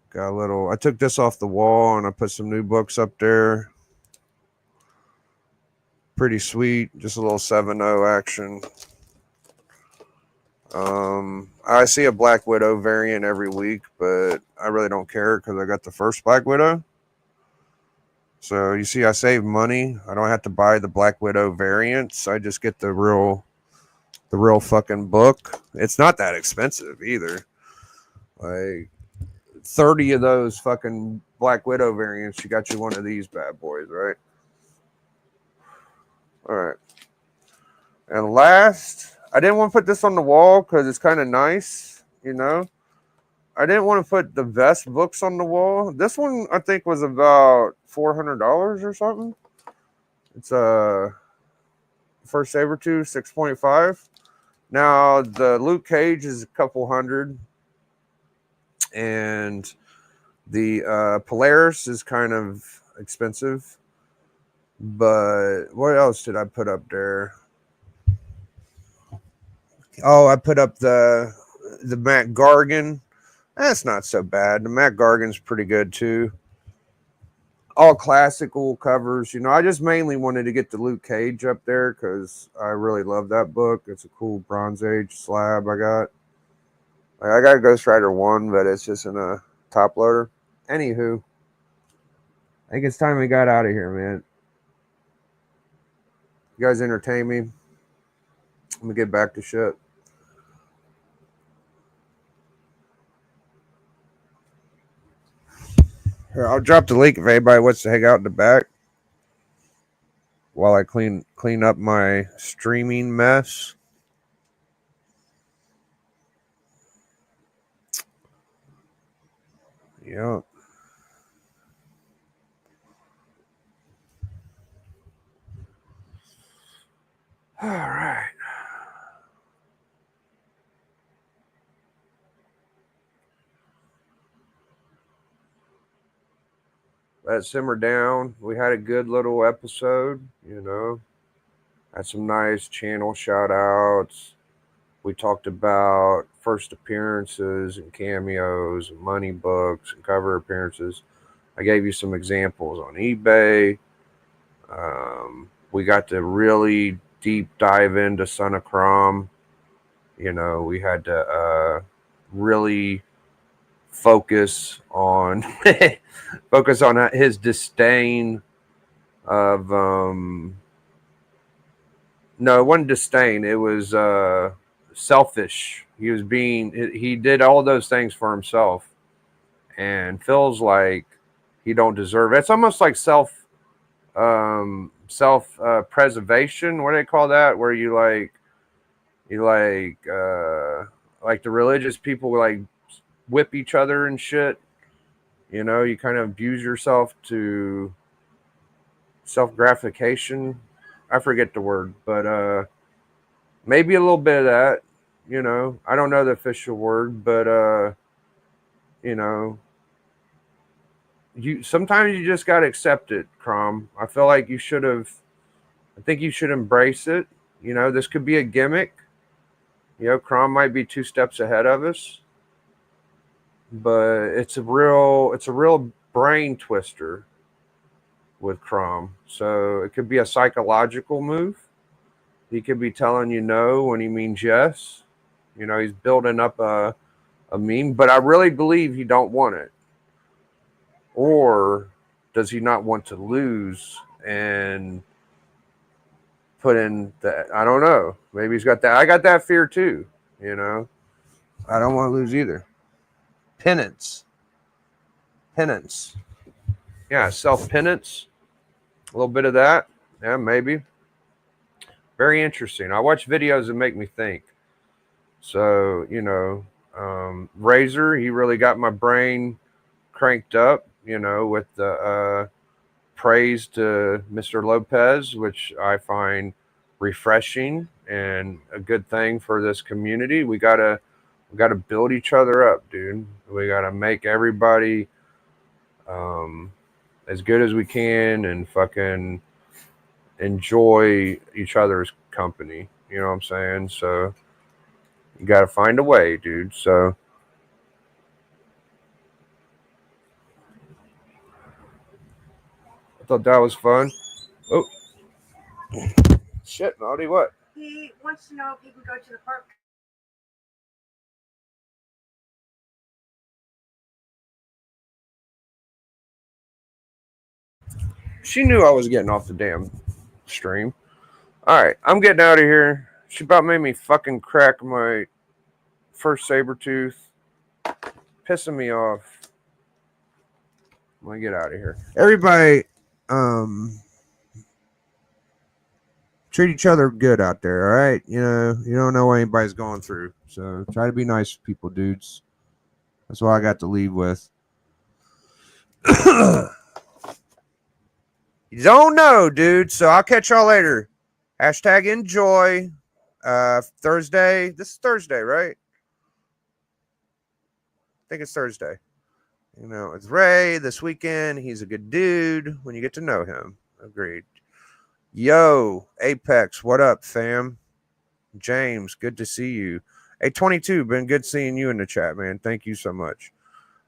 [SPEAKER 8] Got a little, I took this off the wall and I put some new books up there. Pretty sweet. Just a little 7.0 action. I see a Black Widow variant every week, but I really don't care because I got the first Black Widow. So you see, I save money. I don't have to buy the Black Widow variants. I just get the real fucking book. It's not that expensive either. Like 30 of those fucking Black Widow variants, you got you one of these bad boys, right? All right. And last, I didn't want to put this on the wall because it's kind of nice, you know. I didn't want to put the best books on the wall. This one, I think, was about $400 or something. It's First Sabretooth 6.5. Now, the Luke Cage is a couple hundred. and the Polaris is kind of expensive. But what else did I put up there? Oh, I put up the Matt Gargan. That's not so bad. The Matt Gargan's pretty good too. All classical covers. You know, I just mainly wanted to get the Luke Cage up there because I really love that book. It's a cool Bronze Age slab I got. I got Ghost Rider 1, but it's just in a top loader. Anywho, I think it's time we got out of here, man. You guys entertain me. Let me get back to shit. Here, I'll drop the link if anybody wants to hang out in the back while I clean up my streaming mess. Yep. All right. Let it simmer down. We had a good little episode, you know. Had some nice channel shout outs. We talked about first appearances and cameos and money books and cover appearances. I gave you some examples on eBay. We got to really deep dive into Son of Crom. You know, we had to really focus on his disdain of no, it wasn't disdain, it was selfish. He did all those things for himself and feels like he don't deserve it. It's almost like self preservation. What do they call that? Where you like the religious people like whip each other and shit. You know, you kind of abuse yourself to self-gratification. I forget the word, but maybe a little bit of that. You know, I don't know the official word, but you know, sometimes you just gotta accept it, Crom. I feel like I think you should embrace it. You know, this could be a gimmick. You know, Crom might be 2 steps ahead of us, but it's a real brain twister with Crom. So it could be a psychological move. He could be telling you no when he means yes. You know, he's building up a meme, but I really believe he don't want it. Or does he not want to lose and put in that? I don't know. Maybe he's got that. I got that fear too. You know, I don't want to lose either. Penance. Yeah, self-penance. A little bit of that. Yeah, maybe. Very interesting. I watch videos that make me think. So, you know, Razor, he really got my brain cranked up, you know, with the praise to Mr. Lopez, which I find refreshing and a good thing for this community. We gotta build each other up, dude. We gotta make everybody as good as we can and fucking enjoy each other's company. You know what I'm saying? So you gotta find a way, dude. So I thought that was fun. Oh shit, Naughty, what?
[SPEAKER 11] He wants to know if he can go to the park.
[SPEAKER 8] She knew I was getting off the damn stream. All right, I'm getting out of here. She about made me fucking crack my first saber tooth. Pissing me off. I'm gonna get out of here. Everybody, treat each other good out there, all right? You know, you don't know what anybody's going through. So try to be nice to people, dudes. That's what I got to leave with. You don't know, dude. So I'll catch y'all later. Hashtag enjoy. Thursday. This is Thursday, right? think it's Thursday. You know, it's Ray this weekend. He's a good dude when you get to know him. Agreed. Yo, Apex, what up, fam? James, good to see you. Hey, 22, been good seeing you in the chat, man. Thank you so much.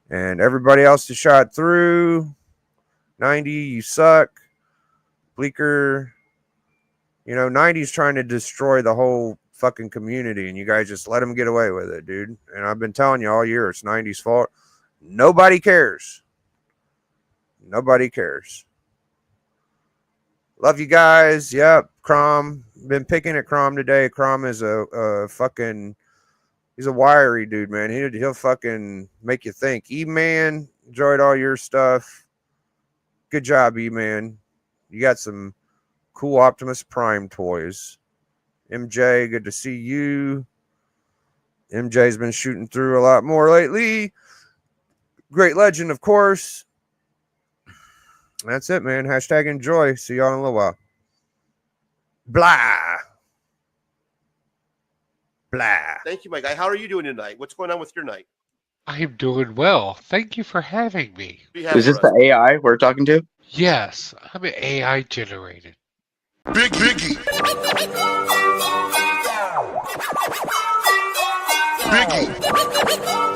[SPEAKER 8] And everybody else that shot through, 90, you suck. Bleaker, you know, 90's trying to destroy the whole fucking community, and you guys just let him get away with it, dude. And I've been telling you all year, it's 90's fault. Nobody cares. Nobody cares. Love you guys. Yep, Crom. Been picking at Crom today. Crom is a fucking, he's a wiry dude, man. He'll fucking make you think. E-Man, enjoyed all your stuff. Good job, E-Man. You got some cool Optimus Prime toys. MJ, good to see you. MJ's been shooting through a lot more lately. Great legend, of course. That's it, man. Hashtag enjoy. See y'all in a little while. Blah. Blah.
[SPEAKER 12] Thank you, my guy. How are you doing tonight? What's going on with your night?
[SPEAKER 2] I am doing well. Thank you for having me.
[SPEAKER 13] Is this the AI we're talking to?
[SPEAKER 2] Yes, I'm AI generated.
[SPEAKER 1] Biggie. Biggie.